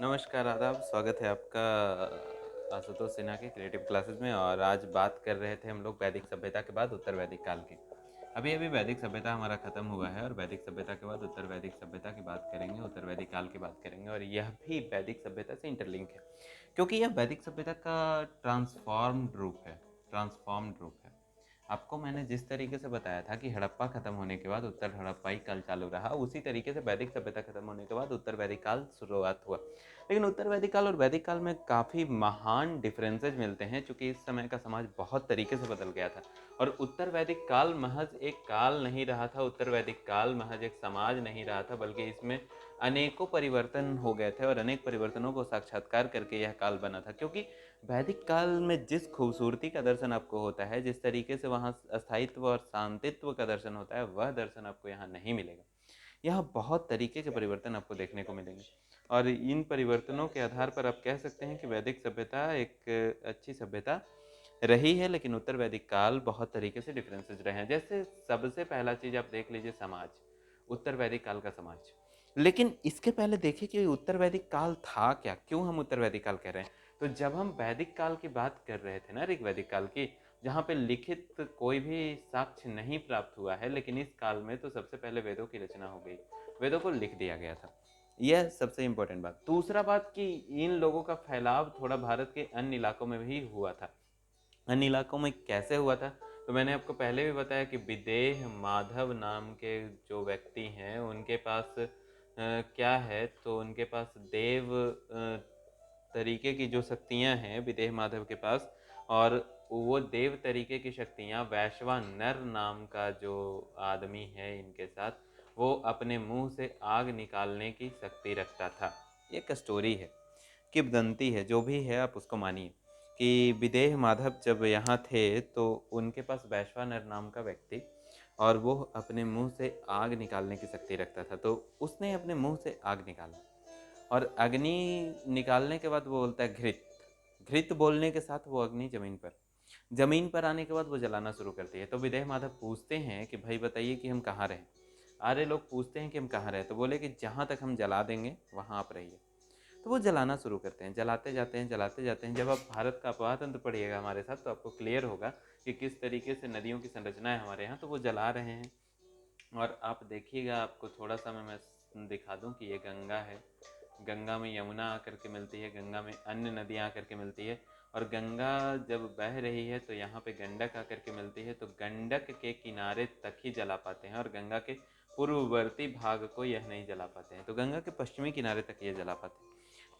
नमस्कार, आदाब, स्वागत है आपका आशुतोष सिन्हा के क्रिएटिव क्लासेस में। और आज बात कर रहे थे हम लोग वैदिक सभ्यता के बाद उत्तर वैदिक काल की। अभी-अभी वैदिक सभ्यता हमारा खत्म हुआ है और वैदिक सभ्यता के बाद उत्तर वैदिक सभ्यता की बात करेंगे, उत्तर वैदिक काल की बात करेंगे और यह भी वैदिक सभ्यता से इंटरलिंक है, क्योंकि यह वैदिक सभ्यता का ट्रांसफॉर्म्ड रूप है। आपको मैंने जिस तरीके से बताया था कि हड़प्पा खत्म होने के बाद उत्तर हड़प्पाई काल चालू रहा, उसी तरीके से वैदिक सभ्यता खत्म होने के बाद उत्तर वैदिक काल शुरुआत हुआ। लेकिन उत्तर वैदिक काल और वैदिक काल में काफ़ी महान डिफरेंसेज मिलते हैं, चूँकि इस समय का समाज बहुत तरीके से बदल गया था। और उत्तर वैदिक काल महज एक काल नहीं रहा था, उत्तर वैदिक काल महज एक समाज नहीं रहा था, बल्कि इसमें अनेकों परिवर्तन हो गए थे और अनेक परिवर्तनों को साक्षात्कार करके यह काल बना था। क्योंकि वैदिक काल में जिस खूबसूरती का दर्शन आपको होता है, जिस तरीके से वहाँ अस्थायित्व और शांतित्व का दर्शन होता है, वह दर्शन आपको यहाँ नहीं मिलेगा। यहाँ बहुत तरीके के परिवर्तन आपको देखने को मिलेंगे और इन परिवर्तनों के आधार पर आप कह सकते हैं कि वैदिक सभ्यता एक अच्छी सभ्यता रही है। लेकिन उत्तर वैदिक काल बहुत तरीके से डिफरेंसेस रहे हैं। जैसे सबसे पहला चीज़ आप देख लीजिए, समाज, उत्तर वैदिक काल का समाज। लेकिन इसके पहले देखिए कि उत्तर वैदिक काल था क्या, क्यों हम उत्तर वैदिक काल कह रहे हैं। तो जब हम वैदिक काल की बात कर रहे थे ना, ऋग वैदिक काल की, जहाँ पे लिखित कोई भी साक्ष्य नहीं प्राप्त हुआ है, लेकिन इस काल में तो सबसे पहले वेदों की रचना हो गई, वेदों को लिख दिया गया था। यह सबसे इम्पोर्टेंट बात। दूसरा बात कि इन लोगों का फैलाव थोड़ा भारत के अन्य इलाकों में भी हुआ था। अन्य इलाकों में कैसे हुआ था, तो मैंने आपको पहले भी बताया कि विदेह माधव नाम के जो व्यक्ति हैं, उनके पास क्या है, तो उनके पास देव तरीके की जो शक्तियां हैं विदेह माधव के पास। और वो देव तरीके की शक्तियां वैश्वानर नाम का जो आदमी है इनके साथ, वो अपने मुंह से आग निकालने की शक्ति रखता था। ये एक स्टोरी है, किंवदंती है, जो भी है आप उसको मानिए। कि विदेह माधव जब यहाँ थे तो उनके पास वैश्वानर नाम का व्यक्ति, और वो अपने मुंह से आग निकालने की शक्ति रखता था। तो उसने अपने मुंह से आग निकाला और अग्नि निकालने के बाद वो बोलता है घृत। घृत बोलने के साथ वो अग्नि जमीन पर आने के बाद वो जलाना शुरू करती है। तो विदेह माधव पूछते हैं कि भाई बताइए कि हम कहाँ रहें। आर्य लोग पूछते हैं कि हम कहाँ रहें, तो बोले कि जहाँ तक हम जला देंगे वहाँ आप रहिए। तो वो जलाना शुरू करते हैं, जलाते जाते हैं, जलाते जाते हैं। जब आप भारत का अपवाह तंत्र पढ़िएगा हमारे साथ, तो आपको क्लियर होगा कि किस तरीके से नदियों की संरचना है हमारे यहाँ। तो वो जला रहे हैं और आप देखिएगा, आपको थोड़ा सा मैं दिखा दूं कि ये गंगा है। गंगा में यमुना आकर के मिलती है, गंगा में अन्य नदियाँ आकर के मिलती है। और गंगा जब बह रही है तो यहाँ पे गंडक आकर के मिलती है, तो गंडक के किनारे तक ही जला पाते हैं और गंगा के पूर्ववर्ती भाग को यह नहीं जला पाते हैं। तो गंगा के पश्चिमी किनारे तक ये जला पाते हैं।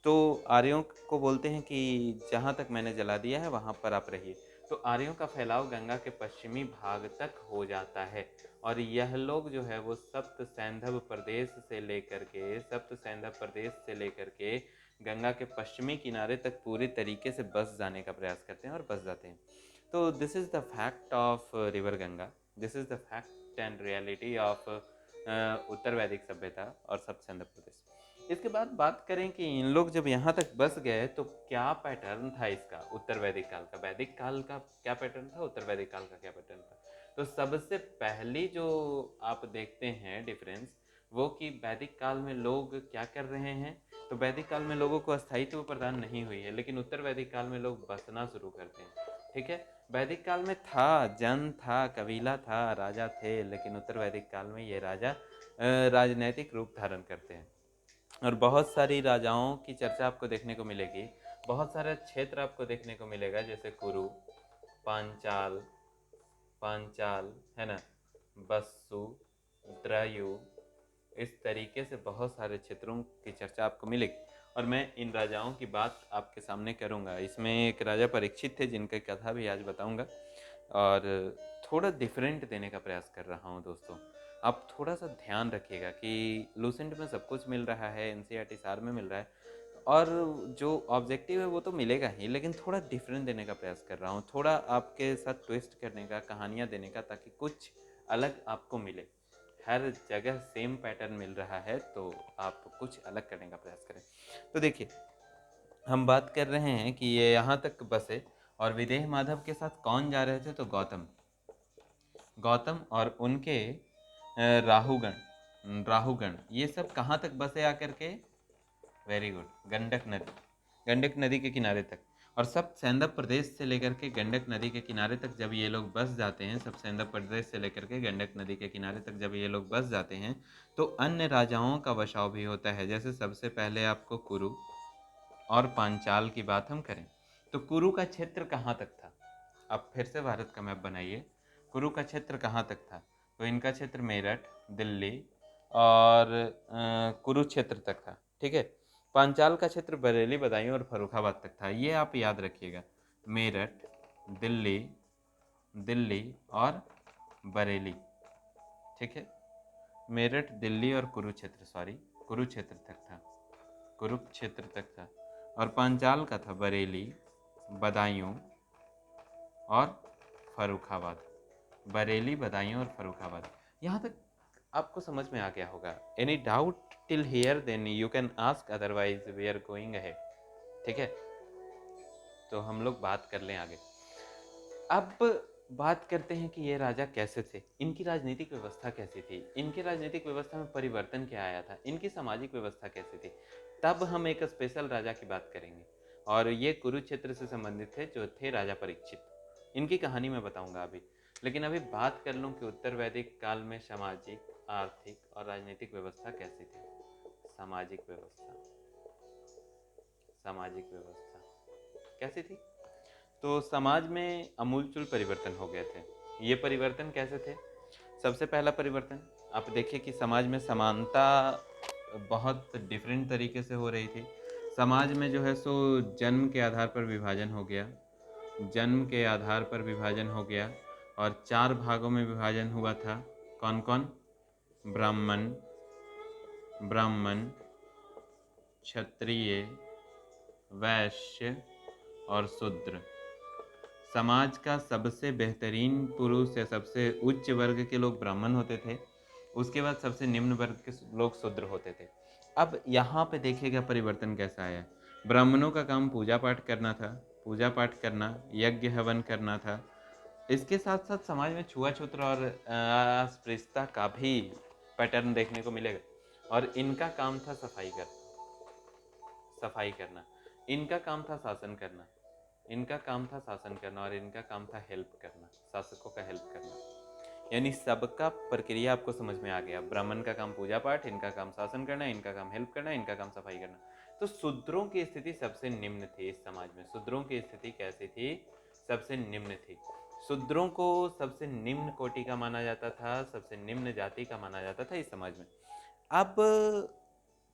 तो आर्यों को बोलते हैं कि जहाँ तक मैंने जला दिया है वहाँ पर आप रहिए। तो आर्यों का फैलाव गंगा के पश्चिमी भाग तक हो जाता है। और यह लोग जो है वो सप्त सैंधव प्रदेश से लेकर के गंगा के पश्चिमी किनारे तक पूरी तरीके से बस जाने का प्रयास करते हैं और बस जाते हैं। तो this is the fact of river Ganga, this is the fact and reality of उत्तर वैदिक सभ्यता और सप्त सैंधव प्रदेश। इसके बाद बात करें कि इन लोग जब यहाँ तक बस गए तो क्या पैटर्न था इसका, उत्तर वैदिक काल का, वैदिक काल का क्या पैटर्न था, उत्तर वैदिक काल का क्या पैटर्न था। तो सबसे पहली जो आप देखते हैं डिफरेंस, वो कि वैदिक काल में लोग क्या कर रहे हैं। तो वैदिक काल में लोगों को अस्थायित्व प्रदान नहीं हुई है, लेकिन उत्तर वैदिक काल में लोग बसना शुरू करते हैं। ठीक है, वैदिक काल में था, जन था, कबीला था, राजा थे, लेकिन उत्तर वैदिक काल में ये राजा राजनैतिक रूप धारण करते हैं। और बहुत सारी राजाओं की चर्चा आपको देखने को मिलेगी, बहुत सारे क्षेत्र आपको देखने को मिलेगा, जैसे कुरु, पांचाल, पांचाल है ना, बस्सु, द्रयु, इस तरीके से बहुत सारे क्षेत्रों की चर्चा आपको मिलेगी। और मैं इन राजाओं की बात आपके सामने करूंगा। इसमें एक राजा परीक्षित थे जिनकी कथा भी आज बताऊंगा। और थोड़ा डिफरेंट देने का प्रयास कर रहा हूँ दोस्तों। आप थोड़ा सा ध्यान रखिएगा कि लूसेंट में सब कुछ मिल रहा है, एनसीईआरटी सार में मिल रहा है, और जो ऑब्जेक्टिव है वो तो मिलेगा ही, लेकिन थोड़ा डिफरेंट देने का प्रयास कर रहा हूँ, थोड़ा आपके साथ ट्विस्ट करने का, कहानियाँ देने का, ताकि कुछ अलग आपको मिले। हर जगह सेम पैटर्न मिल रहा है, तो आप कुछ अलग करने का प्रयास करें। तो देखिए, हम बात कर रहे हैं कि ये यहाँ तक बसे और विदेह माधव के साथ कौन जा रहे थे, तो गौतम। गौतम और उनके राहुगण, राहुगण ये सब कहाँ तक बसे आकर के, वेरी गुड, गंडक नदी के किनारे तक। और सब सेंधव प्रदेश से लेकर के गंडक नदी के किनारे तक जब ये लोग बस जाते हैं, सब सेंधव प्रदेश से लेकर के गंडक नदी के किनारे तक जब ये लोग बस जाते हैं, तो अन्य राजाओं का बसाव भी होता है। जैसे सबसे पहले आपको कुरु और पांचाल की बात हम करें, तो कुरु का क्षेत्र कहाँ तक था? अब फिर से भारत का मैप बनाइए। कुरु का क्षेत्र कहाँ तक था? तो इनका क्षेत्र मेरठ, दिल्ली और कुरुक्षेत्र तक था, ठीक है। पांचाल का क्षेत्र बरेली, बदायूं और फर्रुखाबाद तक था। ये आप याद रखिएगा, मेरठ, दिल्ली, दिल्ली और बरेली, ठीक है। मेरठ, दिल्ली और कुरुक्षेत्र तक था, कुरुक्षेत्र तक था। और पांचाल का था बरेली, बदायूं और फर्रुखाबाद, बरेली, बदायूं और फर्रुखाबाद। यहाँ तक आपको समझ में आ गया होगा। Any doubt till here then you can ask, otherwise we are going ahead, ठीक है। तो हम लोग बात कर लें आगे। अब बात करते हैं कि ये राजा कैसे थे, इनकी राजनीतिक व्यवस्था कैसी थी, इनकी राजनीतिक व्यवस्था में परिवर्तन क्या आया था, इनकी सामाजिक व्यवस्था कैसी थी। तब हम एक स्पेशल राजा की बात करेंगे, और ये कुरुक्षेत्र से संबंधित थे, जो थे राजा परीक्षित। इनकी कहानी मैं बताऊंगा अभी, लेकिन अभी बात कर लूँ कि उत्तर वैदिक काल में सामाजिक, आर्थिक और राजनीतिक व्यवस्था कैसी थी। सामाजिक व्यवस्था कैसी थी? तो समाज में अमूलचूल परिवर्तन हो गए थे। ये परिवर्तन कैसे थे? सबसे पहला परिवर्तन आप देखिए कि समाज में समानता बहुत डिफरेंट तरीके से हो रही थी। समाज में जो है सो जन्म के आधार पर विभाजन हो गया, जन्म के आधार पर विभाजन हो गया, और 4 भागों में विभाजन हुआ था। कौन कौन? ब्राह्मण, क्षत्रिय, वैश्य और शूद्र। समाज का सबसे बेहतरीन पुरुष या सबसे उच्च वर्ग के लोग ब्राह्मण होते थे, उसके बाद सबसे निम्न वर्ग के लोग शूद्र होते थे। अब यहाँ पे देखिएगा परिवर्तन कैसा आया। ब्राह्मणों का काम पूजा पाठ करना था, पूजा पाठ करना, यज्ञ हवन करना था। इसके साथ साथ समाज में छुआछूत और अस्पृश्यता का भी पैटर्न देखने को मिलेगा। और इनका काम था सफाई करना, इनका काम था शासन करना, और इनका काम था हेल्प करना, शासकों का हेल्प करना। यानी सबका प्रक्रिया आपको समझ में आ गया। ब्राह्मण का काम पूजा पाठ, इनका काम शासन करना, इनका काम हेल्प करना, इनका काम सफाई करना। तो शूद्रों की स्थिति सबसे निम्न थी इस समाज में। शूद्रों की स्थिति कैसी थी? सबसे निम्न थी। शूद्रों को सबसे निम्न कोटि का माना जाता था, सबसे निम्न जाति का माना जाता था इस समाज में। अब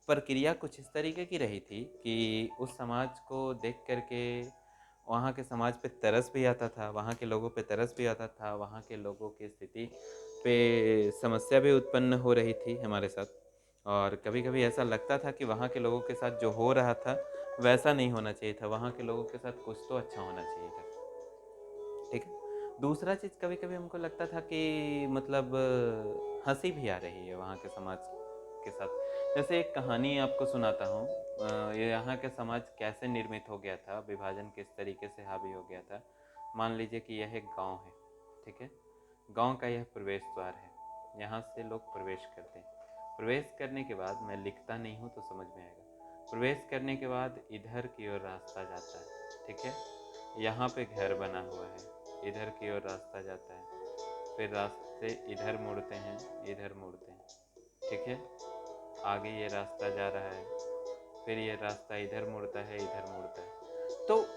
प्रक्रिया कुछ इस तरीके की रही थी कि उस समाज को देख करके वहाँ के समाज पे तरस भी आता था, वहाँ के लोगों पे तरस भी आता था, वहाँ के लोगों की स्थिति पे समस्या भी उत्पन्न हो रही थी हमारे साथ। और कभी कभी ऐसा लगता था कि वहाँ के लोगों के साथ जो हो रहा था वैसा नहीं होना चाहिए था, वहाँ के लोगों के साथ कुछ तो अच्छा होना चाहिए था, ठीक है। दूसरा चीज़, कभी कभी हमको लगता था कि मतलब हंसी भी आ रही है वहाँ के समाज के साथ। जैसे एक कहानी आपको सुनाता हूँ। ये यहाँ के समाज कैसे निर्मित हो गया था, विभाजन किस तरीके से हावी हो गया था। मान लीजिए कि यह एक गांव है, ठीक है। गांव का यह प्रवेश द्वार है, यहाँ से लोग प्रवेश करते हैं। प्रवेश करने के बाद, मैं लिखता नहीं हूँ तो समझ में आएगा। प्रवेश करने के बाद इधर की ओर रास्ता जाता है, ठीक है। यहाँ पे घर बना हुआ है, इधर की ओर रास्ता जाता है, फिर रास्ते इधर मुड़ते हैं, इधर मुड़ते हैं, ठीक है। आगे ये रास्ता जा रहा है, फिर ये रास्ता इधर मुड़ता है, इधर मुड़ता है। तो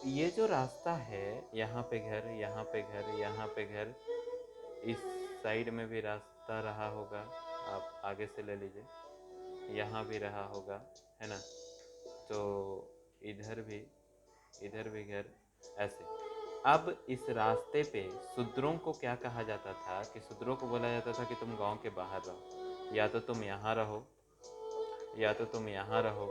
ये जो रास्ता है, यहाँ पे घर, यहाँ पे घर, यहाँ पे घर, इस साइड में भी रास्ता रहा होगा, आप आगे से ले लीजिए, यहाँ भी रहा होगा, है ना। तो इधर भी घर, ऐसे। अब इस रास्ते पे शूद्रों को क्या कहा जाता था कि शूद्रों को बोला जाता था कि तुम गांव के बाहर रहो, या तो तुम यहाँ रहो, या तो तुम यहाँ रहो।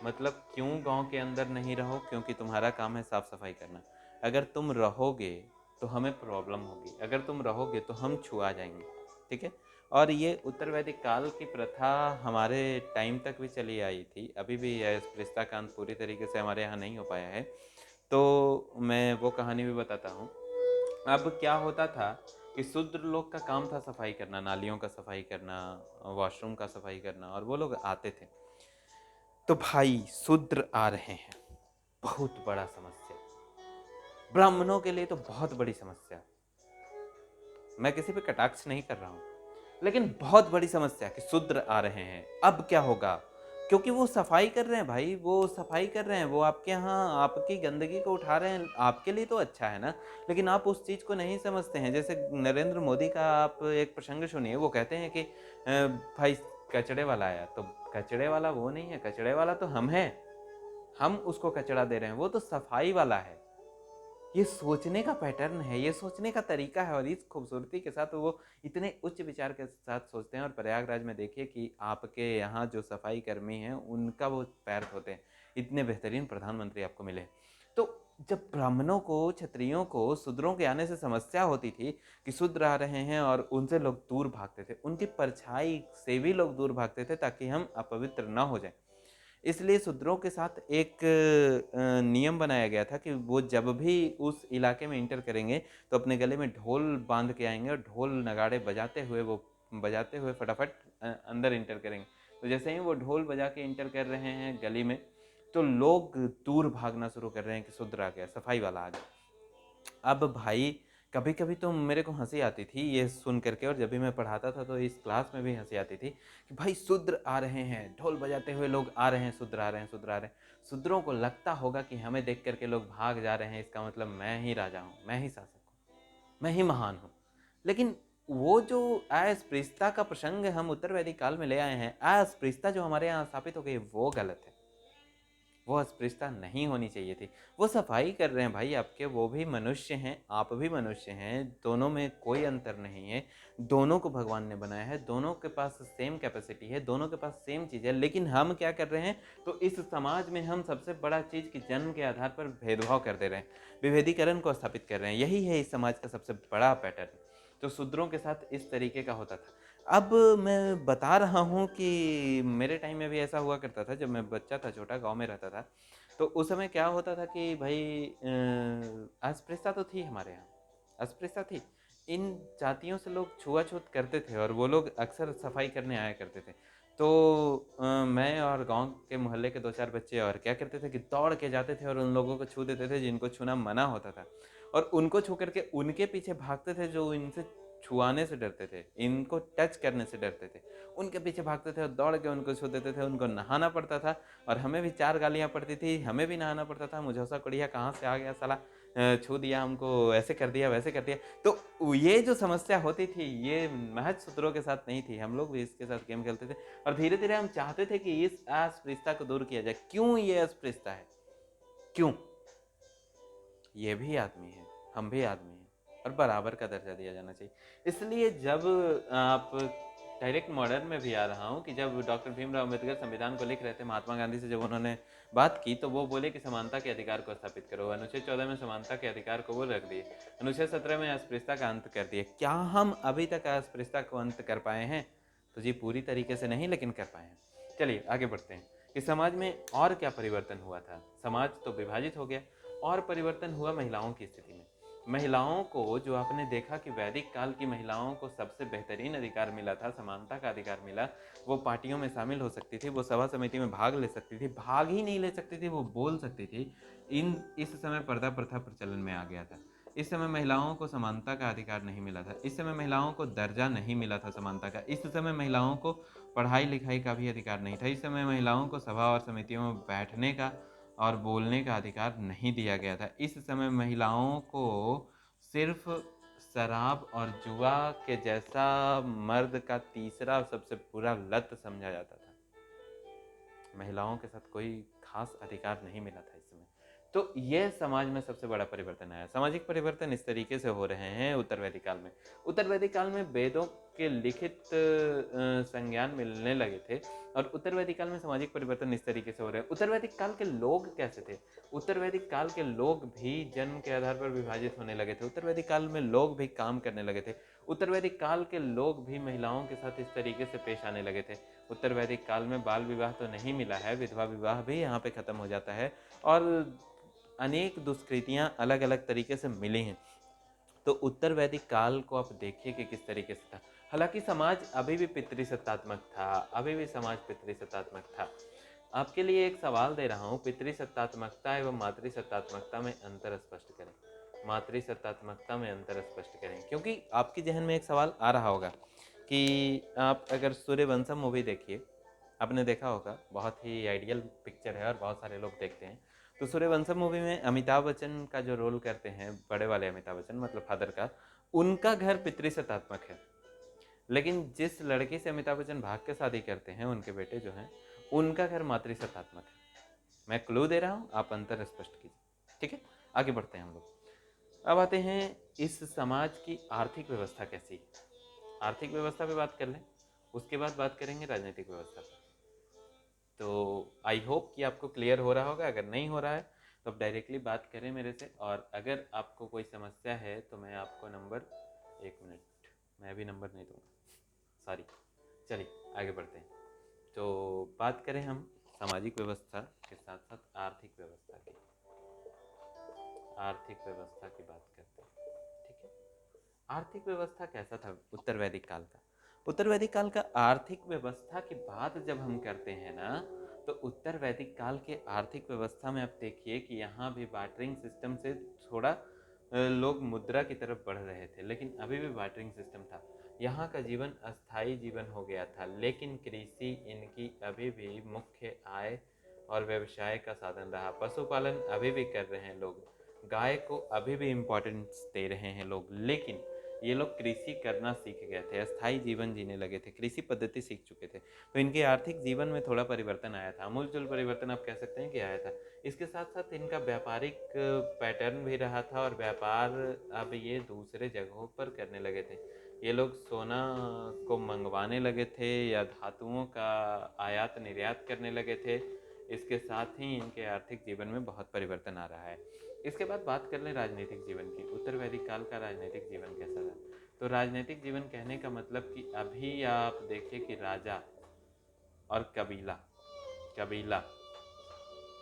मतलब क्यों गांव के अंदर नहीं रहो? क्योंकि तुम्हारा काम है साफ सफाई करना। अगर तुम रहोगे तो हमें प्रॉब्लम होगी, अगर तुम रहोगे तो हम छुआ जाएंगे, ठीक है। और ये उत्तर वैदिक काल की प्रथा हमारे टाइम तक भी चली आई थी, अभी भी यह अस्पृश्यता का अंत पूरी तरीके से हमारे यहाँ नहीं हो पाया है। तो मैं वो कहानी भी बताता हूँ। अब क्या होता था कि शूद्र लोग का काम था सफाई करना, नालियों का सफाई करना, वॉशरूम का सफाई करना, और वो लोग आते थे। तो भाई शूद्र आ रहे हैं, बहुत बड़ा समस्या, ब्राह्मणों के लिए तो बहुत बड़ी समस्या। मैं किसी पे कटाक्ष नहीं कर रहा हूँ, लेकिन बहुत बड़ी समस्या कि शूद्र आ रहे हैं। अब क्या होगा? क्योंकि वो सफाई कर रहे हैं भाई, वो सफाई कर रहे हैं, वो आपके यहाँ आपकी गंदगी को उठा रहे हैं, आपके लिए तो अच्छा है ना। लेकिन आप उस चीज़ को नहीं समझते हैं। जैसे नरेंद्र मोदी का आप एक प्रसंग सुनिए, वो कहते हैं कि भाई कचड़े वाला आया, तो कचड़े वाला वो नहीं है, कचड़े वाला तो हम हैं, हम उसको कचड़ा दे रहे हैं, वो तो सफाई वाला है। ये सोचने का पैटर्न है, ये सोचने का तरीका है, और इस खूबसूरती के साथ वो इतने उच्च विचार के साथ सोचते हैं। और प्रयागराज में देखिए कि आपके यहाँ जो सफाई कर्मी हैं उनका वो पैर धोते हैं, इतने बेहतरीन प्रधानमंत्री आपको मिले। तो जब ब्राह्मणों को, क्षत्रियों को शूद्रों के आने से समस्या होती थी कि शूद्र आ रहे हैं, और उनसे लोग दूर भागते थे, उनकी परछाई से भी लोग दूर भागते थे ताकि हम अपवित्र न हो जाए। इसलिए शूद्रों के साथ एक नियम बनाया गया था कि वो जब भी उस इलाके में इंटर करेंगे तो अपने गले में ढोल बांध के आएंगे, और ढोल नगाड़े बजाते हुए फटाफट अंदर इंटर करेंगे। तो जैसे ही वो ढोल बजा के इंटर कर रहे हैं गली में, तो लोग दूर भागना शुरू कर रहे हैं कि शूद्र आ गया, सफाई वाला आ गया। अब भाई कभी कभी तो मेरे को हंसी आती थी ये सुन करके, और जब भी मैं पढ़ाता था तो इस क्लास में भी हंसी आती थी कि भाई शूद्र आ रहे हैं, ढोल बजाते हुए लोग आ रहे हैं, शूद्र आ रहे हैं, शूद्र आ रहे हैं। शूद्रों को लगता होगा कि हमें देख करके लोग भाग जा रहे हैं, इसका मतलब मैं ही राजा हूँ, मैं ही शासक हूँ, मैं ही महान हूँ। लेकिन वो जो अस्पृश्यता का प्रसंग हम उत्तर वैदिक काल में ले आए हैं, अस्पृश्यता जो हमारे यहाँ स्थापित हो गई, वो गलत है। वो अस्पृश्यता नहीं होनी चाहिए थी। वो सफाई कर रहे हैं भाई आपके, वो भी मनुष्य हैं, आप भी मनुष्य हैं, दोनों में कोई अंतर नहीं है। दोनों को भगवान ने बनाया है, दोनों के पास सेम कैपेसिटी है, दोनों के पास सेम चीज़ है। लेकिन हम क्या कर रहे हैं? तो इस समाज में हम सबसे बड़ा चीज़ की जन्म के आधार पर भेदभाव कर दे रहे हैं, विभेदीकरण को स्थापित कर रहे हैं। यही है इस समाज का सबसे बड़ा पैटर्न। तो शूद्रों के साथ इस तरीके का होता था। अब मैं बता रहा हूँ कि मेरे टाइम में भी ऐसा हुआ करता था, जब मैं बच्चा था, छोटा गांव में रहता था। तो उस समय क्या होता था कि भाई अस्पृश्यता तो थी हमारे यहाँ, अस्पृश्यता थी। इन जातियों से लोग छुआछूत करते थे, और वो लोग अक्सर सफाई करने आया करते थे। तो मैं और गांव के मोहल्ले के दो चार बच्चे और क्या करते थे कि दौड़ के जाते थे और उन लोगों को छू देते थे जिनको छूना मना होता था, और उनको छू करके उनके पीछे भागते थे जो इनसे छुआने से डरते थे, इनको टच करने से डरते थे। उनके पीछे भागते थे और दौड़ के उनको छू देते थे। उनको नहाना पड़ता था, और हमें भी चार गालियाँ पड़ती थी, हमें भी नहाना पड़ता था। मुझौसा कुड़िया कहाँ से आ गया साला, छू दिया हमको, ऐसे कर दिया, वैसे कर दिया। तो ये जो समस्या होती थी, ये महज शूद्रों के साथ नहीं थी, हम लोग भी इसके साथ गेम खेलते थे। और धीरे धीरे हम चाहते थे कि इस अस्पृश्यता को दूर किया जाए। क्यों ये अस्पृश्यता है? क्यों? ये भी आदमी है, हम भी आदमी हैं, और बराबर का दर्जा दिया जाना चाहिए। इसलिए जब आप डायरेक्ट मॉडर्न में भी आ रहा हूँ कि जब डॉक्टर भीमराव अम्बेडकर संविधान को लिख रहे थे, महात्मा गांधी से जब उन्होंने बात की, तो वो बोले कि समानता के अधिकार को स्थापित करो। अनुच्छेद 14 में समानता के अधिकार को वो रख दिए, अनुच्छेद 17 में अस्पृश्यता का अंत कर दिए। क्या हम अभी तक अस्पृश्यता को अंत कर पाए हैं? तो जी पूरी तरीके से नहीं, लेकिन कर पाए हैं। चलिए आगे बढ़ते हैं कि समाज में और क्या परिवर्तन हुआ था। समाज तो विभाजित हो गया, और परिवर्तन हुआ महिलाओं की स्थिति में। महिलाओं को, जो आपने देखा कि वैदिक काल की महिलाओं को सबसे बेहतरीन अधिकार मिला था, समानता का अधिकार मिला। वो पार्टियों में शामिल हो सकती थी, वो सभा समिति में भाग ले सकती थी, भाग ही नहीं ले सकती थी, वो बोल सकती थी। इस समय पर्दा प्रथा प्रचलन में आ गया था। इस समय महिलाओं को समानता का अधिकार नहीं मिला था, इस समय महिलाओं को दर्जा नहीं मिला था समानता का, इस समय महिलाओं को पढ़ाई लिखाई का भी अधिकार नहीं था, इस समय महिलाओं को सभा और समितियों में बैठने का और बोलने का अधिकार नहीं दिया गया था। इस समय महिलाओं को सिर्फ शराब और जुआ के जैसा मर्द का तीसरा सबसे बुरा लत समझा जाता था। महिलाओं के साथ कोई खास अधिकार नहीं मिला था इस समय। तो यह समाज में सबसे बड़ा परिवर्तन आया। सामाजिक परिवर्तन इस तरीके से हो रहे हैं उत्तर वैदिक काल में। उत्तर वैदिक काल में वेदों के लिखित संज्ञान मिलने लगे थे, और उत्तर वैदिक काल में सामाजिक परिवर्तन इस तरीके से हो रहे हैं। उत्तर वैदिक काल के लोग कैसे थे? उत्तर वैदिक काल के लोग भी जन्म के आधार पर विभाजित होने लगे थे। उत्तर वैदिक काल में लोग भी काम करने लगे थे। उत्तर वैदिक काल के लोग भी महिलाओं के साथ इस तरीके से पेश आने लगे थे। उत्तर वैदिक काल में बाल विवाह तो नहीं मिला है, विधवा विवाह भी यहाँ पे खत्म हो जाता है, और अनेक दुष्कृतियाँ अलग अलग तरीके से मिली हैं। तो उत्तर वैदिक काल को आप देखिए कि किस तरीके से था। हालांकि समाज अभी भी पितृसत्तात्मक था, अभी भी समाज पितृसत्तात्मक था। आपके लिए एक सवाल दे रहा हूँ, पितृसत्तात्मकता एवं मातृसत्तात्मकता में अंतर स्पष्ट करें। मातृसत्तात्मकता में अंतर स्पष्ट करें, क्योंकि आपके जहन में एक सवाल आ रहा होगा कि आप अगर सूर्यवंशम मूवी देखिए, आपने देखा होगा, बहुत ही आइडियल पिक्चर है और बहुत सारे लोग देखते हैं। तो सूर्यवंशम मूवी में अमिताभ बच्चन का जो रोल करते हैं, बड़े वाले अमिताभ बच्चन मतलब फादर का, उनका घर पितृसत्तात्मक है। लेकिन जिस लड़की से अमिताभ बच्चन भाग के शादी करते हैं, उनके बेटे जो हैं, उनका घर मातृसत्तात्मक है। मैं क्लू दे रहा हूँ, आप अंतर स्पष्ट कीजिए। ठीक है, आगे बढ़ते हैं हम लोग। अब आते हैं इस समाज की आर्थिक व्यवस्था कैसी है। आर्थिक व्यवस्था पे बात कर लें, उसके बाद बात करेंगे राजनीतिक व्यवस्था पर। तो आई होप कि आपको क्लियर हो रहा होगा। अगर नहीं हो रहा है तो आप डायरेक्टली बात करें मेरे से, और अगर आपको कोई समस्या है तो मैं आपको नंबर, एक मिनट, मैं भी नंबर नहीं दूंगा, सॉरी। चलिए आगे बढ़ते हैं। तो बात करें हम सामाजिक व्यवस्था के साथ साथ आर्थिक व्यवस्था की। आर्थिक व्यवस्था की बात करते हैं। ठीक है, आर्थिक व्यवस्था कैसा था उत्तर वैदिक काल का। उत्तर वैदिक काल का आर्थिक व्यवस्था की बात जब हम करते हैं ना, तो उत्तर वैदिक काल के आर्थिक व्यवस्था में आप देखिए कि यहाँ भी बार्टरिंग सिस्टम से थोड़ा लोग मुद्रा की तरफ बढ़ रहे थे, लेकिन अभी भी बार्टरिंग सिस्टम था। यहाँ का जीवन अस्थायी जीवन हो गया था, लेकिन कृषि इनकी अभी भी मुख्य आय और व्यवसाय का साधन रहा। पशुपालन अभी भी कर रहे हैं लोग, गाय को अभी भी इम्पोर्टेंस दे रहे हैं लोग, लेकिन ये लोग कृषि करना सीख गए थे, अस्थायी जीवन जीने लगे थे, कृषि पद्धति सीख चुके थे। तो इनके आर्थिक जीवन में थोड़ा परिवर्तन आया था, आमूलचूल परिवर्तन आप कह सकते हैं कि आया था। इसके साथ साथ इनका व्यापारिक पैटर्न भी रहा था, और व्यापार अब ये दूसरे जगहों पर करने लगे थे। ये लोग सोना को मंगवाने लगे थे या धातुओं का आयात निर्यात करने लगे थे। इसके साथ ही इनके आर्थिक जीवन में बहुत परिवर्तन आ रहा है। इसके बाद बात कर लें राजनीतिक जीवन की। उत्तर वैदिक काल का राजनीतिक जीवन कैसा था। तो राजनीतिक जीवन कहने का मतलब कि अभी आप देखिए कि राजा और कबीला कबीला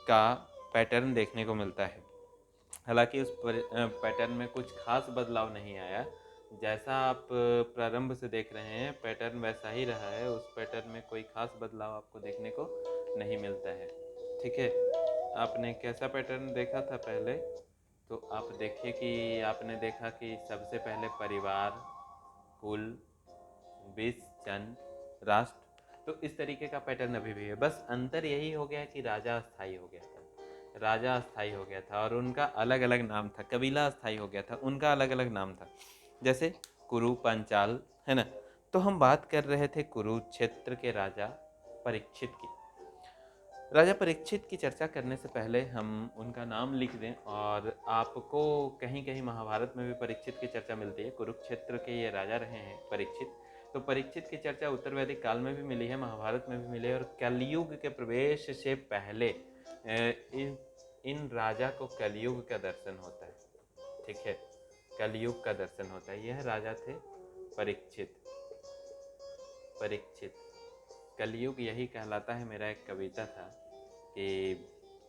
का पैटर्न देखने को मिलता है। हालांकि उस पैटर्न में कुछ खास बदलाव नहीं आया। जैसा आप प्रारंभ से देख रहे हैं पैटर्न वैसा ही रहा है, उस पैटर्न में कोई खास बदलाव आपको देखने को नहीं मिलता है। ठीक है, आपने कैसा पैटर्न देखा था पहले, तो आप देखिए कि आपने देखा कि सबसे पहले परिवार, कुल, विष, जन, राष्ट्र। तो इस तरीके का पैटर्न अभी भी है, बस अंतर यही हो गया कि राजा अस्थाई हो गया था। राजा अस्थाई हो गया था और उनका अलग अलग नाम था। कबीला अस्थाई हो गया था, उनका अलग अलग नाम था, जैसे कुरु, पंचाल, है ना। तो हम बात कर रहे थे कुरुक्षेत्र के राजा परीक्षित की। राजा परीक्षित की चर्चा करने से पहले हम उनका नाम लिख दें, और आपको कहीं कहीं महाभारत में भी परीक्षित की चर्चा मिलती है। कुरुक्षेत्र के ये राजा रहे हैं परीक्षित। तो परीक्षित की चर्चा उत्तर वैदिक काल में भी मिली है, महाभारत में भी मिली है, और कलयुग के प्रवेश से पहले इन राजा को कलयुग का दर्शन होता है। ठीक है, कलयुग का दर्शन होता है। यह राजा थे परीक्षित। परीक्षित कलयुग यही कहलाता है। मेरा एक कविता था कि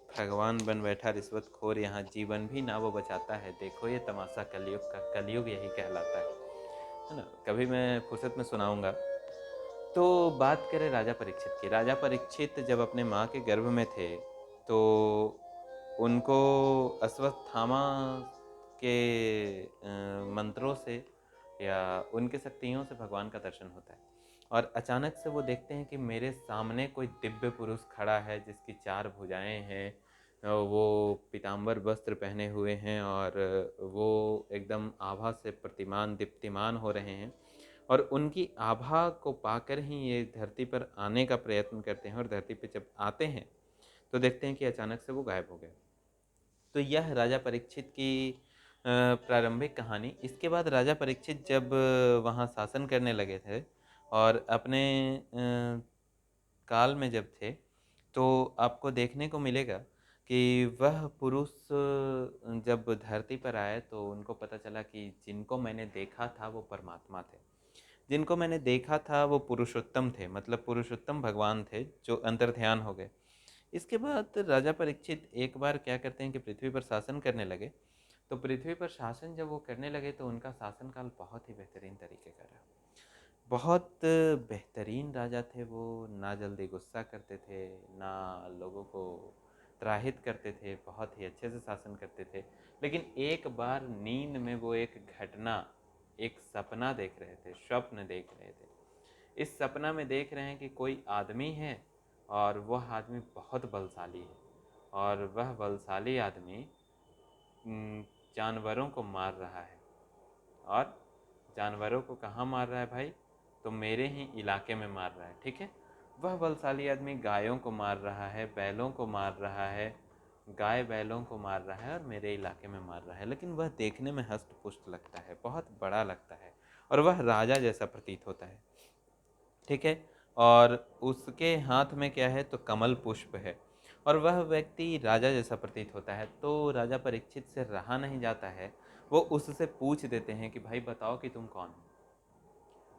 भगवान बन बैठा रिश्वतखोर, यहाँ जीवन भी ना वो बचाता है, देखो ये तमाशा कलयुग का, कलयुग यही कहलाता है ना। कभी मैं फुर्सत में सुनाऊंगा। तो बात करें राजा परीक्षित की। राजा परीक्षित जब अपने माँ के गर्भ में थे, तो उनको अश्वत्थामा के मंत्रों से या उनके शक्तियों से भगवान का दर्शन होता है, और अचानक से वो देखते हैं कि मेरे सामने कोई दिव्य पुरुष खड़ा है जिसकी 4 भुजाएं हैं, वो पीताम्बर वस्त्र पहने हुए हैं, और वो एकदम आभा से प्रतिमान दीप्तिमान हो रहे हैं। और उनकी आभा को पाकर ही ये धरती पर आने का प्रयत्न करते हैं, और धरती पर जब आते हैं तो देखते हैं कि अचानक से वो गायब हो गए। तो यह राजा परीक्षित की प्रारंभिक कहानी। इसके बाद राजा परीक्षित जब वहाँ शासन करने लगे थे और अपने काल में जब थे, तो आपको देखने को मिलेगा कि वह पुरुष जब धरती पर आए तो उनको पता चला कि जिनको मैंने देखा था वो परमात्मा थे। जिनको मैंने देखा था वो पुरुषोत्तम थे, मतलब पुरुषोत्तम भगवान थे जो अंतर्ध्यान हो गए। इसके बाद राजा परीक्षित एक बार क्या करते हैं कि पृथ्वी पर शासन करने लगे। तो पृथ्वी पर शासन जब वो करने लगे तो उनका शासनकाल बहुत ही बेहतरीन तरीके का रहा। बहुत बेहतरीन राजा थे वो, ना जल्दी गुस्सा करते थे, ना लोगों को त्राहित करते थे, बहुत ही अच्छे से शासन करते थे। लेकिन एक बार नींद में वो एक घटना, एक सपना देख रहे थे, स्वप्न देख रहे थे। इस सपना में देख रहे हैं कि कोई आदमी है और वह आदमी बहुत बलशाली है, और वह बलशाली आदमी जानवरों को मार रहा है। और जानवरों को कहाँ मार रहा है भाई? तो मेरे ही इलाके में मार रहा है, ठीक है। वह बलशाली आदमी गायों को मार रहा है, बैलों को मार रहा है, गाय बैलों को मार रहा है और मेरे इलाके में मार रहा है। लेकिन वह देखने में हष्ट पुष्ट लगता है, बहुत बड़ा लगता है, और वह राजा जैसा प्रतीत होता है, ठीक है। और उसके हाथ में क्या है? तो कमल पुष्प है, और वह व्यक्ति राजा जैसा प्रतीत होता है। तो राजा परीक्षित से रहा नहीं जाता है, वो उससे पूछ देते हैं कि भाई बताओ कि तुम कौन हो,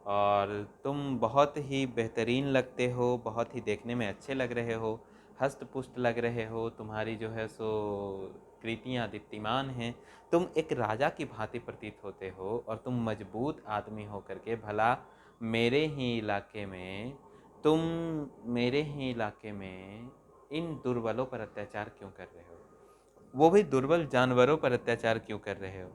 और तुम बहुत ही बेहतरीन लगते हो, बहुत ही देखने में अच्छे लग रहे हो, हष्ट पुष्ट लग रहे हो, तुम्हारी जो है सो कृतियाँ दीप्तिमान हैं, तुम एक राजा की भांति प्रतीत होते हो, और तुम मजबूत आदमी हो करके भला मेरे ही इलाके में तुम मेरे ही इलाके में इन दुर्बलों पर अत्याचार क्यों कर रहे हो? वो भी दुर्बल जानवरों पर अत्याचार क्यों कर रहे हो?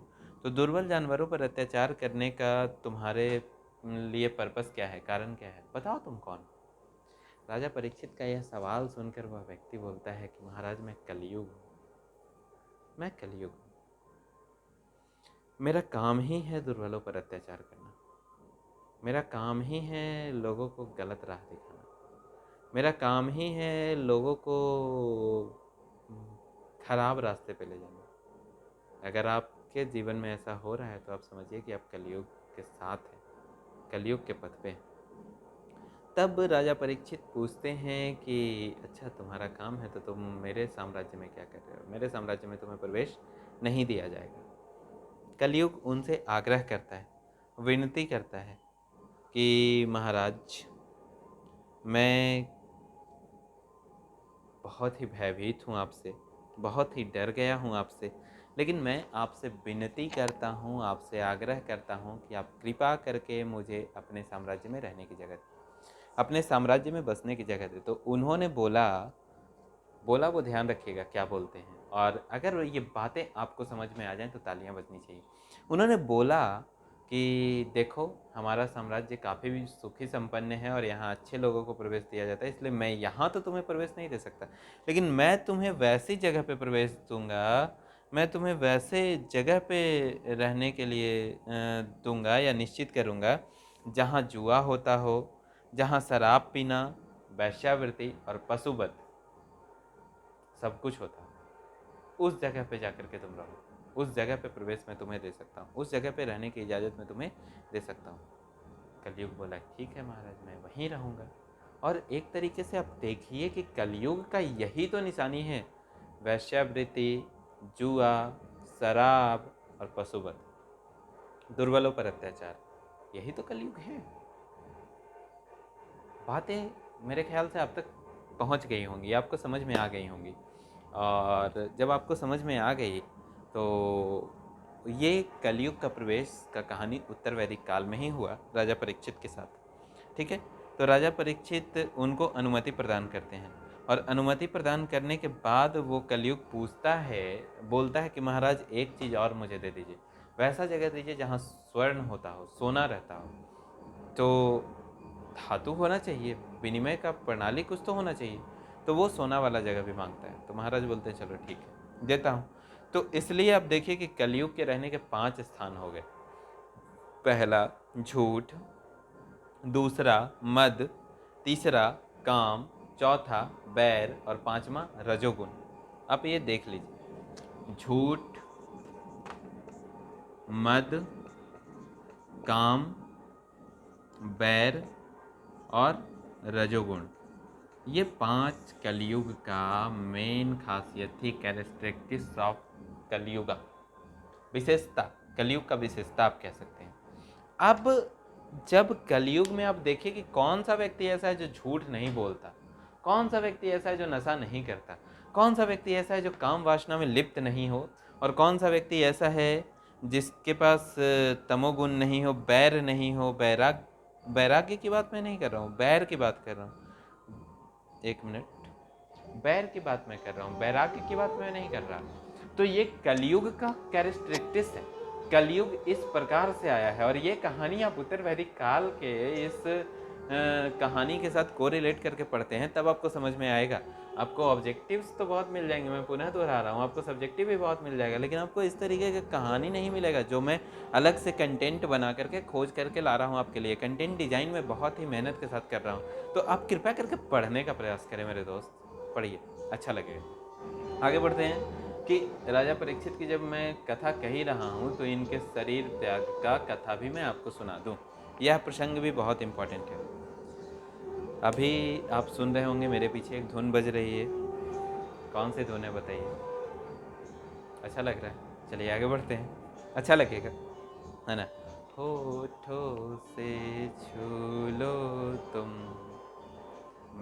तो दुर्बल जानवरों पर अत्याचार करने का तुम्हारे लिए पर्पस क्या है, कारण क्या है? बताओ तुम कौन हो? राजा परीक्षित का यह सवाल सुनकर वह व्यक्ति बोलता है कि महाराज मैं कलयुग हूँ, मैं कलयुग हूँ। मेरा काम ही है दुर्बलों पर अत्याचार करना, मेरा काम ही है लोगों को गलत राह दिखाना, मेरा काम ही है लोगों को खराब रास्ते पे ले जाना। अगर आपके जीवन में ऐसा हो रहा है तो आप समझिए कि आप कलयुग के साथ हैं, कलयुग के पथ पे हैं। तब राजा परीक्षित पूछते हैं कि अच्छा तुम्हारा काम है तो तुम मेरे साम्राज्य में क्या कर रहे हो? मेरे साम्राज्य में तुम्हें प्रवेश नहीं दिया जाएगा। कलयुग उनसे आग्रह करता है, विनती करता है कि महाराज मैं बहुत ही भयभीत हूँ आपसे, बहुत ही डर गया हूँ आपसे, लेकिन मैं आपसे विनती करता हूँ, आपसे आग्रह करता हूँ कि आप कृपा करके मुझे अपने साम्राज्य में रहने की जगह, अपने साम्राज्य में बसने की जगह दे। तो उन्होंने बोला बोला वो ध्यान रखिएगा क्या बोलते हैं, और अगर ये बातें आपको समझ में आ जाएं तो तालियां बजनी चाहिए। उन्होंने बोला कि देखो हमारा साम्राज्य काफ़ी भी सुखी संपन्न है और यहाँ अच्छे लोगों को प्रवेश दिया जाता है, इसलिए मैं यहाँ तो तुम्हें प्रवेश नहीं दे सकता, लेकिन मैं तुम्हें वैसी जगह पे प्रवेश दूंगा, मैं तुम्हें वैसे जगह पे रहने के लिए दूंगा या निश्चित करूंगा जहाँ जुआ होता हो, जहाँ शराब पीना, वैश्यावृत्ति और पशुवध सब कुछ होता हो। उस जगह पे जाकर के तुम रहो, उस जगह पे प्रवेश मैं तुम्हें दे सकता हूँ, उस जगह पे रहने की इजाज़त मैं तुम्हें दे सकता हूँ। कलयुग बोला ठीक है महाराज मैं वहीं रहूँगा। और एक तरीके से आप देखिए कि कलयुग का यही तो निशानी है, वैश्यावृत्ति, जुआ, शराब और पशुवध, दुर्बलों पर अत्याचार, यही तो कलयुग है। बातें मेरे ख्याल से आप तक पहुंच गई होंगी, आपको समझ में आ गई होंगी, और जब आपको समझ में आ गई तो ये कलयुग का प्रवेश का कहानी उत्तर वैदिक काल में ही हुआ राजा परीक्षित के साथ, ठीक है। तो राजा परीक्षित उनको अनुमति प्रदान करते हैं, और अनुमति प्रदान करने के बाद वो कलयुग पूछता है, बोलता है कि महाराज एक चीज़ और मुझे दे दीजिए, वैसा जगह दीजिए जहाँ स्वर्ण होता हो, सोना रहता हो। तो धातु होना चाहिए, विनिमय का प्रणाली कुछ तो होना चाहिए। तो वो सोना वाला जगह भी मांगता है, तो महाराज बोलते हैं चलो ठीक है देता हूँ। तो इसलिए आप देखिए कि कलयुग के रहने के 5 स्थान हो गए। पहला झूठ, दूसरा मद, तीसरा काम, चौथा बैर और पांचवा रजोगुण। आप ये देख लीजिए, झूठ, मद, काम, बैर और रजोगुण, ये 5 कलयुग का मेन खासियत थी, कैरेक्टरिस्टिक्स ऑफ कलयुगा, विशेषता, कलयुग का विशेषता आप कह सकते हैं। अब जब कलयुग में आप देखिए कि कौन सा व्यक्ति ऐसा है जो झूठ नहीं बोलता, कौन सा व्यक्ति ऐसा है जो नशा नहीं करता, कौन सा व्यक्ति ऐसा है जो काम वासना में लिप्त नहीं हो, और कौन सा व्यक्ति ऐसा है जिसके पास तमोगुण नहीं हो, बैर नहीं हो, बैराग वैराग्य की बात मैं नहीं कर रहा हूँ, बैर की बात कर रहा हूँ। एक मिनट, बैर की बात मैं कर रहा हूँ, वैराग्य की बात मैं नहीं कर रहा। तो ये कलयुग का कैरेक्टरिस्टिक्स है, कलयुग इस प्रकार से आया है। और ये कहानी आप उत्तर वैदिक काल के इस कहानी के साथ कोरिलेट करके पढ़ते हैं तब आपको समझ में आएगा। आपको ऑब्जेक्टिव्स तो बहुत मिल जाएंगे, मैं पुनः दोहरा रहा हूँ, आपको सब्जेक्टिव भी बहुत मिल जाएगा, लेकिन आपको इस तरीके की कहानी नहीं मिलेगा जो मैं अलग से कंटेंट बना करके खोज करके ला रहा हूँ आपके लिए। कंटेंट डिजाइन में बहुत ही मेहनत के साथ कर रहा हूँ, तो आप कृपया करके पढ़ने का प्रयास करें मेरे दोस्त, पढ़िए, अच्छा लगेगा। आगे बढ़ते हैं कि राजा परीक्षित की जब मैं कथा कह ही रहा हूँ तो इनके शरीर त्याग का कथा भी मैं आपको सुना दूँ। यह प्रसंग भी बहुत इम्पोर्टेंट है। अभी आप सुन रहे होंगे मेरे पीछे एक धुन बज रही है, कौन सी धुन है बताइए? अच्छा लग रहा है? चलिए आगे बढ़ते हैं, अच्छा लगेगा, है ना। होठों से छू लो तुम,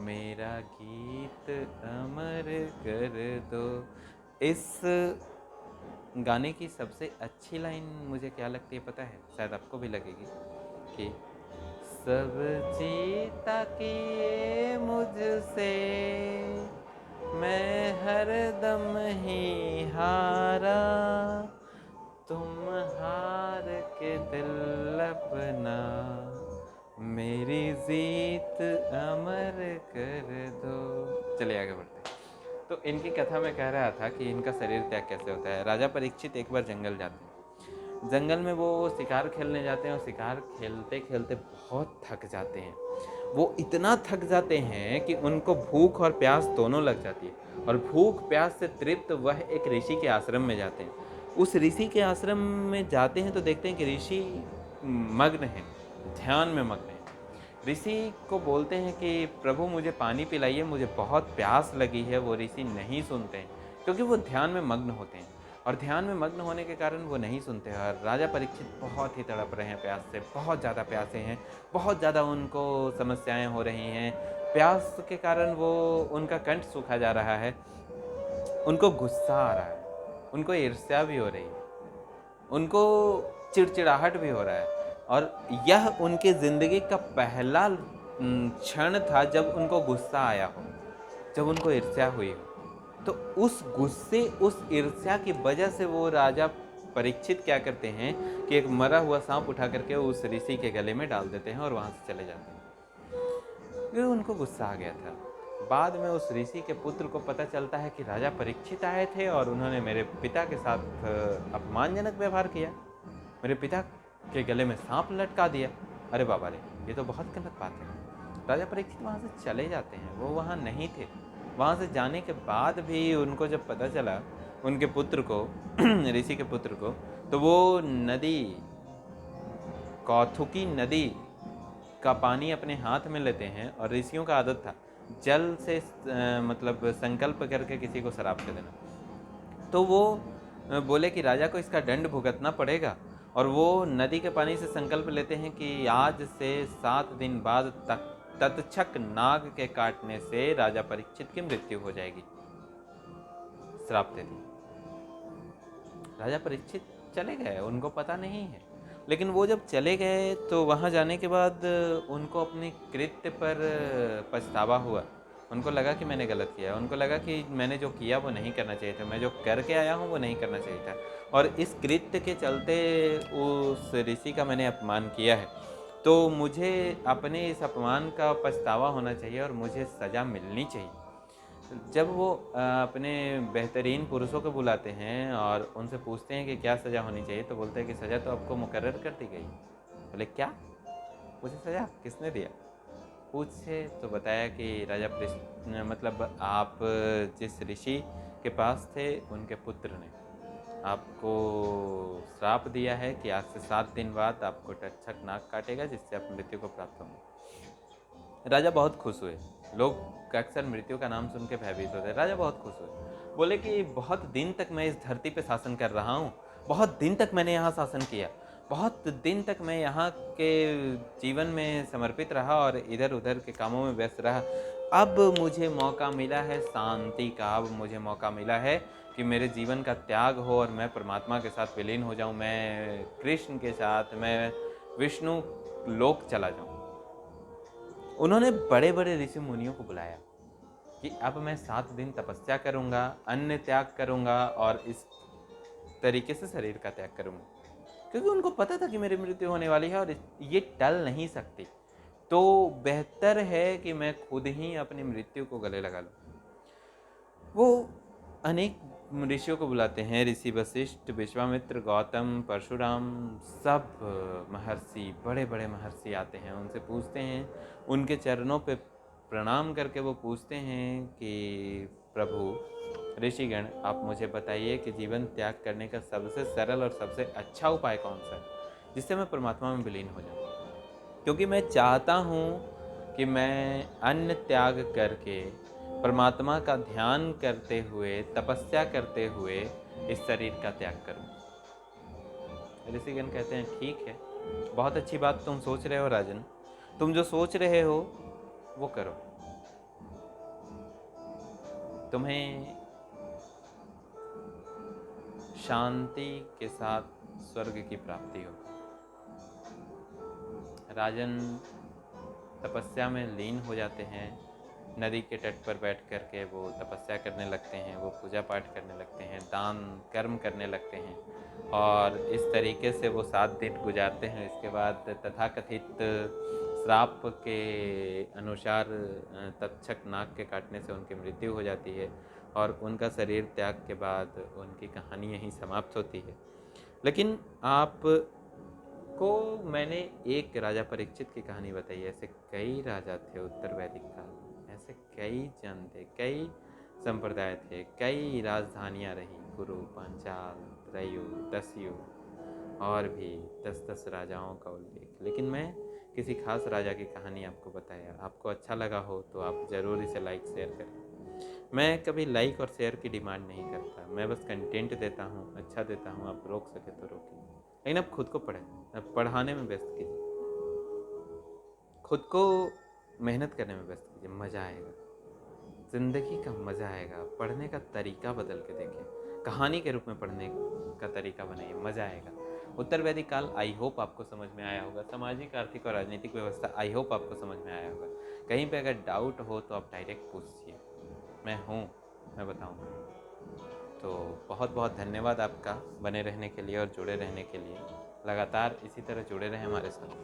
मेरा गीत अमर कर दो। इस गाने की सबसे अच्छी लाइन मुझे क्या लगती है पता है? शायद आपको भी लगेगी कि सब जीता किए मुझसे, मैं हर दम ही हारा, तुम हार के दिल अपना मेरी जीत अमर कर दो। चलिए आगे बढ़ते हैं। तो इनकी कथा में कह रहा था कि इनका शरीर त्याग कैसे होता है। राजा परीक्षित एक बार जंगल जाते हैं, जंगल में वो शिकार खेलने जाते हैं और शिकार खेलते खेलते बहुत थक जाते हैं। वो इतना थक जाते हैं कि उनको भूख और प्यास दोनों लग जाती है, और भूख प्यास से तृप्त वह एक ऋषि के आश्रम में जाते हैं। उस ऋषि के आश्रम में जाते हैं तो देखते हैं कि ऋषि मग्न है, ध्यान में मग्न है। ऋषि को बोलते हैं कि प्रभु मुझे पानी पिलाइए, मुझे बहुत प्यास लगी है। वो ऋषि नहीं सुनते हैं क्योंकि वो ध्यान में मग्न होते हैं, और ध्यान में मग्न होने के कारण वो नहीं सुनते हैं। और राजा परीक्षित बहुत ही तड़प रहे हैं प्यास से, बहुत ज़्यादा प्यासे हैं, बहुत ज़्यादा उनको समस्याएं हो रही हैं। प्यास के कारण वो उनका कंठ सूखा जा रहा है, उनको गुस्सा आ रहा है, उनको ईर्ष्या भी हो रही है, उनको चिड़चिड़ाहट भी हो रहा है। और यह उनके ज़िंदगी का पहला क्षण था जब उनको गुस्सा आया हो, जब उनको ईर्ष्या हुई हो। तो उस गुस्से, उस ईर्ष्या की वजह से वो राजा परीक्षित क्या करते हैं कि एक मरा हुआ सांप उठा करके उस ऋषि के गले में डाल देते हैं और वहाँ से चले जाते हैं, क्योंकि उनको गुस्सा आ गया था। बाद में उस ऋषि के पुत्र को पता चलता है कि राजा परीक्षित आए थे और उन्होंने मेरे पिता के साथ अपमानजनक व्यवहार किया, मेरे पिता के गले में सांप लटका दिया। अरे बाबा रे, ये तो बहुत गलत बात है। राजा परीक्षित वहाँ से चले जाते हैं, वो वहाँ नहीं थे। वहाँ से जाने के बाद भी उनको जब पता चला, उनके पुत्र को ऋषि के पुत्र को, तो वो नदी, कौथुकी नदी का पानी अपने हाथ में लेते हैं। और ऋषियों का आदत था जल से मतलब संकल्प करके किसी को श्राप दे देना। तो वो बोले कि राजा को इसका दंड भुगतना पड़ेगा, और वो नदी के पानी से संकल्प लेते हैं कि आज से 7 दिन बाद तक्षक नाग के काटने से राजा परीक्षित की मृत्यु हो जाएगी। श्राप दे दिया। राजा परीक्षित चले गए, उनको पता नहीं है। लेकिन वो जब चले गए तो वहाँ जाने के बाद उनको अपने कृत्य पर पछतावा हुआ। उनको लगा कि मैंने गलत किया, उनको लगा कि मैंने जो किया वो नहीं करना चाहिए था, मैं जो करके आया हूँ वो नहीं करना चाहिए था, और इस कृत्य के चलते उस ऋषि का मैंने अपमान किया है। तो मुझे अपने इस अपमान का पछतावा होना चाहिए और मुझे सज़ा मिलनी चाहिए। जब वो अपने बेहतरीन पुरुषों को बुलाते हैं और उनसे पूछते हैं कि क्या सज़ा होनी चाहिए, तो बोलते हैं कि सज़ा तो आपको मुकर्रर कर दी गई। बोले क्या? मुझे सज़ा किसने दिया? पूछे तो बताया कि राजा मतलब आप जिस ऋषि के पास थे उनके पुत्र ने आपको श्राप दिया है कि आज से 7 दिन बाद आपको तक्षक नाग काटेगा, जिससे आप मृत्यु को प्राप्त होंगे। राजा बहुत खुश हुए। लोग अक्सर मृत्यु का नाम सुन के भयभीत होते हैं। राजा बहुत खुश हुए, बोले कि बहुत दिन तक मैं इस धरती पे शासन कर रहा हूँ, बहुत दिन तक मैंने यहाँ शासन किया, बहुत दिन तक मैं यहाँ के जीवन में समर्पित रहा और इधर उधर के कामों में व्यस्त रहा। अब मुझे मौका मिला है शांति का, अब मुझे मौका मिला है कि मेरे जीवन का त्याग हो और मैं परमात्मा के साथ विलीन हो जाऊँ, मैं कृष्ण के साथ, मैं विष्णु लोक चला जाऊँ। उन्होंने बड़े बड़े ऋषि मुनियों को बुलाया कि अब मैं 7 दिन तपस्या करूंगा, अन्न त्याग करूंगा और इस तरीके से शरीर का त्याग करूंगा, क्योंकि उनको पता था कि मेरी मृत्यु होने वाली है और ये टल नहीं सकती। तो बेहतर है कि मैं खुद ही अपनी मृत्यु को गले लगा लूं। वो अनेक ऋषियों को बुलाते हैं, ऋषि वशिष्ठ, विश्वामित्र, गौतम, परशुराम, सब महर्षि, बड़े बड़े महर्षि आते हैं, उनसे पूछते हैं, उनके चरणों पे प्रणाम करके वो पूछते हैं कि प्रभु ऋषिगण, आप मुझे बताइए कि जीवन त्याग करने का सबसे सरल और सबसे अच्छा उपाय कौन सा है, जिससे मैं परमात्मा में विलीन हो जाऊँ, क्योंकि मैं चाहता हूँ कि मैं अन्न त्याग करके परमात्मा का ध्यान करते हुए, तपस्या करते हुए इस शरीर का त्याग करूं। ऋषिगण कहते हैं ठीक है, बहुत अच्छी बात तुम सोच रहे हो राजन, तुम जो सोच रहे हो वो करो, तुम्हें शांति के साथ स्वर्ग की प्राप्ति हो। राजन तपस्या में लीन हो जाते हैं, नदी के तट पर बैठ कर के वो तपस्या करने लगते हैं, वो पूजा पाठ करने लगते हैं, दान कर्म करने लगते हैं और इस तरीके से वो 7 दिन गुजारते हैं। इसके बाद तथाकथित श्राप के अनुसार तक्षक नाग के काटने से उनकी मृत्यु हो जाती है और उनका शरीर त्याग के बाद उनकी कहानी यहीं समाप्त होती है। लेकिन आप को मैंने एक राजा परीक्षित की कहानी बताई, ऐसे कई राजा थे उत्तर वैदिक काल में, ऐसे कई जन थे, कई संप्रदाय थे, कई राजधानियाँ रही, कुरु, पांचाल, त्रयु, दस्यु और भी 10-10 राजाओं का उल्लेख। लेकिन मैं किसी खास राजा की कहानी आपको बताया, आपको अच्छा लगा हो तो आप ज़रूर इसे लाइक शेयर करें। मैं कभी लाइक और शेयर की डिमांड नहीं करता, मैं बस कंटेंट देता हूँ, अच्छा देता हूँ, आप रोक सके तो रोकिए, लेकिन आप खुद को पढ़ें, आप पढ़ाने में व्यस्त कीजिए, खुद को मेहनत करने में व्यस्त कीजिए, मज़ा आएगा, ज़िंदगी का मज़ा आएगा। पढ़ने का तरीका बदल के देखिए, कहानी के रूप में पढ़ने का तरीका बनाइए, मज़ा आएगा। उत्तर वैदिक काल आई होप आपको समझ में आया होगा, सामाजिक, आर्थिक और राजनीतिक व्यवस्था आई होप आपको समझ में आया होगा। कहीं पे अगर डाउट हो तो आप डायरेक्ट पूछिए, मैं हूँ, मैं बताऊँगा। तो बहुत बहुत धन्यवाद आपका बने रहने के लिए और जुड़े रहने के लिए। लगातार इसी तरह जुड़े रहें हमारे साथ।